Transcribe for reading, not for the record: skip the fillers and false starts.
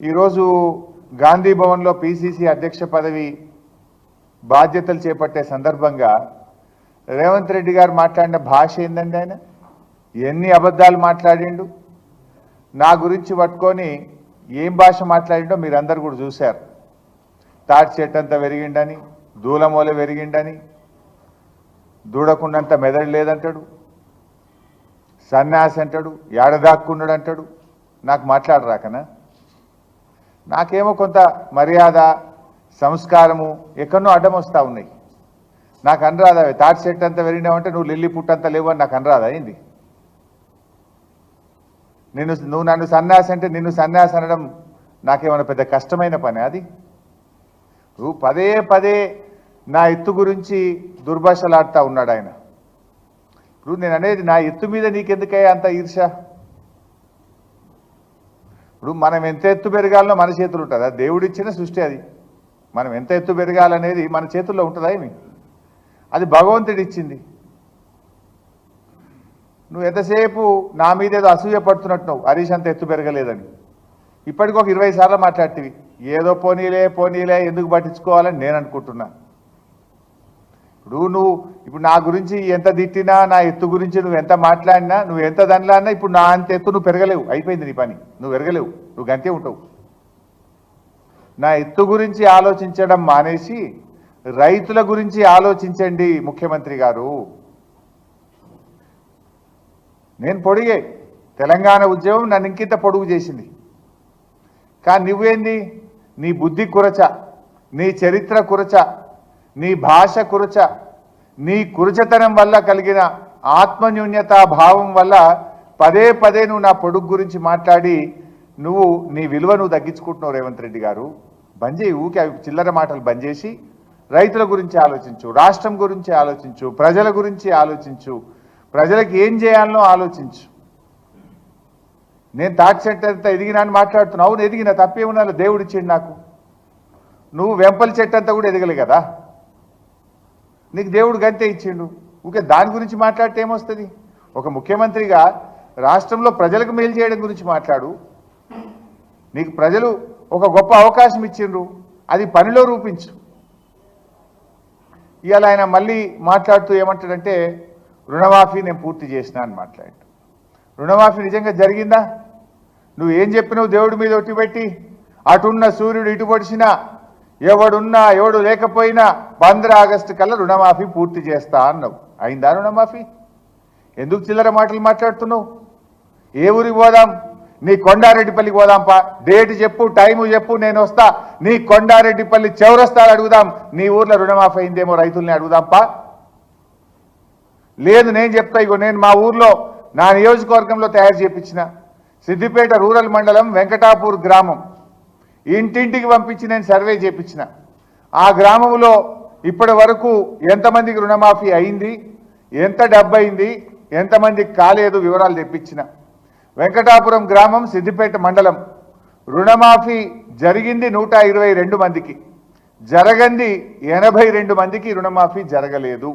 ఈరోజు గాంధీ భవన్లో పిసిసి అధ్యక్ష పదవి బాధ్యతలు చేపట్టే సందర్భంగా రేవంత్ రెడ్డి గారు మాట్లాడిన భాష ఏందండి? ఆయన ఎన్ని అబద్ధాలు మాట్లాడిండు, నా గురించి పట్టుకొని ఏం భాష మాట్లాడిండో మీరందరూ కూడా చూశారు. తాటి చెట్టంతా పెరిగిండని, దూలమూల పెరిగిండని, దూడకుండంత మెదడు లేదంటాడు, సన్యాసి అంటాడు, ఏడదాక్కున్నాడు అంటాడు. నాకు మాట్లాడరాకనా? నాకేమో కొంత మర్యాద సంస్కారము ఎక్కడో అడ్డం వస్తూ ఉన్నాయి. నాకు అనరాదా? తాటి చెట్టు అంతా పెరిగినావంటే నువ్వు లిల్లీ పుట్టంతా లేవు అని నాకు అనరాదా? ఏంది నువ్వు నన్ను సన్యాసి అంటే నిన్ను సన్యాసి అనడం నాకేమైనా పెద్ద కష్టమైన పని? అది నువ్వు పదే పదే నా ఎత్తు గురించి దుర్భాషలాడుతూ ఉన్నాడు ఆయన. ఇప్పుడు నేను అనేది నా ఎత్తు మీద నీకెందుకయ్యా అంత ఈర్ష? ఇప్పుడు మనం ఎంత ఎత్తు పెరగాలనో మన చేతులు ఉంటుందా? దేవుడిచ్చిన సృష్టి అది. మనం ఎంత ఎత్తు పెరగాలనేది మన చేతుల్లో ఉంటుందా? ఏమి అది భగవంతుడు ఇచ్చింది. నువ్వు ఎంతసేపు నా మీద ఏదో అసూయ పడుతున్నట్టున్నావు, హరీష్ అంత ఎత్తు పెరగలేదని. ఇప్పటికి ఒక 20 సార్లు మాట్లాడితివి. ఏదో పోనీలే పోనీలే ఎందుకు పట్టించుకోవాలని నేను అనుకుంటున్నా. ఇప్పుడు నా గురించి ఎంత తిట్టినా, నా ఎత్తు గురించి నువ్వు ఎంత మాట్లాడినా, నువ్వు ఎంత దానిలాడినా ఇప్పుడు నా అంత ఎత్తు నువ్వు పెరగలేవు. అయిపోయింది నీ పని, నువ్వు పెరగలేవు, నువ్వు గంతే ఉంటావు. నా ఎత్తు గురించి ఆలోచించడం మానేసి రైతుల గురించి ఆలోచించండి ముఖ్యమంత్రి గారు. నేను పొడిగే తెలంగాణ ఉద్యమం నన్ను ఇంకింత పొడుగు చేసింది. కానీ నువ్వేంది? నీ బుద్ధి కురచ, నీ చరిత్ర కురచ, నీ భాష కురచ, నీ కురచతనం వల్ల కలిగిన ఆత్మన్యూన్యతా భావం వల్ల పదే పదే నువ్వు నా పొడుగు గురించి మాట్లాడి నువ్వు నీ విలువ నువ్వు తగ్గించుకుంటున్నావు. రేవంత్ రెడ్డి గారు బంద్ చేయి, ఊకే చిల్లర మాటలు బంద్ చేసి రైతుల గురించి ఆలోచించు, రాష్ట్రం గురించి ఆలోచించు, ప్రజల గురించి ఆలోచించు, ప్రజలకు ఏం చేయాలనో ఆలోచించు. నేను తాటి చెట్టు అంతా ఎదిగినా అని మాట్లాడుతున్నావు. అవును ఎదిగిన, తప్పేమున్నా? దేవుడు ఇచ్చిండు నాకు. నువ్వు వెంపల చెట్టు అంతా కూడా ఎదగలే కదా, నీకు దేవుడు గంతే ఇచ్చిండు. ఊకే దాని గురించి మాట్లాడితే ఏమొస్తుంది? ఒక ముఖ్యమంత్రిగా రాష్ట్రంలో ప్రజలకు మేలు చేయడం గురించి మాట్లాడు. నీకు ప్రజలు ఒక గొప్ప అవకాశం ఇచ్చిండ్రు, అది పనిలో రూపించు. ఇవాళ ఆయన మళ్ళీ మాట్లాడుతూ ఏమంటాడంటే రుణమాఫీ నేను పూర్తి చేసినా అని మాట్లాడు. రుణమాఫీ నిజంగా జరిగిందా? నువ్వు ఏం చెప్పినావు? దేవుడి మీద ఒట్టి పెట్టి అటున్న సూర్యుడు ఇటు పొడిచినా, ఎవడున్నా ఎవడు లేకపోయినా 15 ఆగస్టు కల్లా రుణమాఫీ పూర్తి చేస్తా అన్నావు. అయిందా రుణమాఫీ? ఎందుకు చిల్లర మాటలు మాట్లాడుతున్నావు? ఏ ఊరికి పోదాం? నీ కొండారెడ్డిపల్లికి పోదాంపా. డేట్ చెప్పు, టైము చెప్పు, నేను వస్తా. నీ కొండారెడ్డిపల్లి చౌరస్తాలు అడుగుదాం. నీ ఊర్లో రుణమాఫీ అయిందేమో రైతుల్ని అడుగుదాంపా. లేదు నేను చెప్తా, ఇగో నేను మా ఊర్లో నా నియోజకవర్గంలో తయారు చేయించిన సిద్దిపేట రూరల్ మండలం వెంకటాపూర్ గ్రామం ఇంటింటికి పంపించి నేను సర్వే చేయించిన. ఆ గ్రామంలో ఇప్పటి వరకు ఎంతమందికి రుణమాఫీ అయింది, ఎంత డబ్బైంది, ఎంతమందికి కాలేదు వివరాలు తెప్పించిన. వెంకటాపురం గ్రామం సిద్దిపేట మండలం రుణమాఫీ జరిగింది 122 మందికి, జరగంది 82 మందికి రుణమాఫీ జరగలేదు.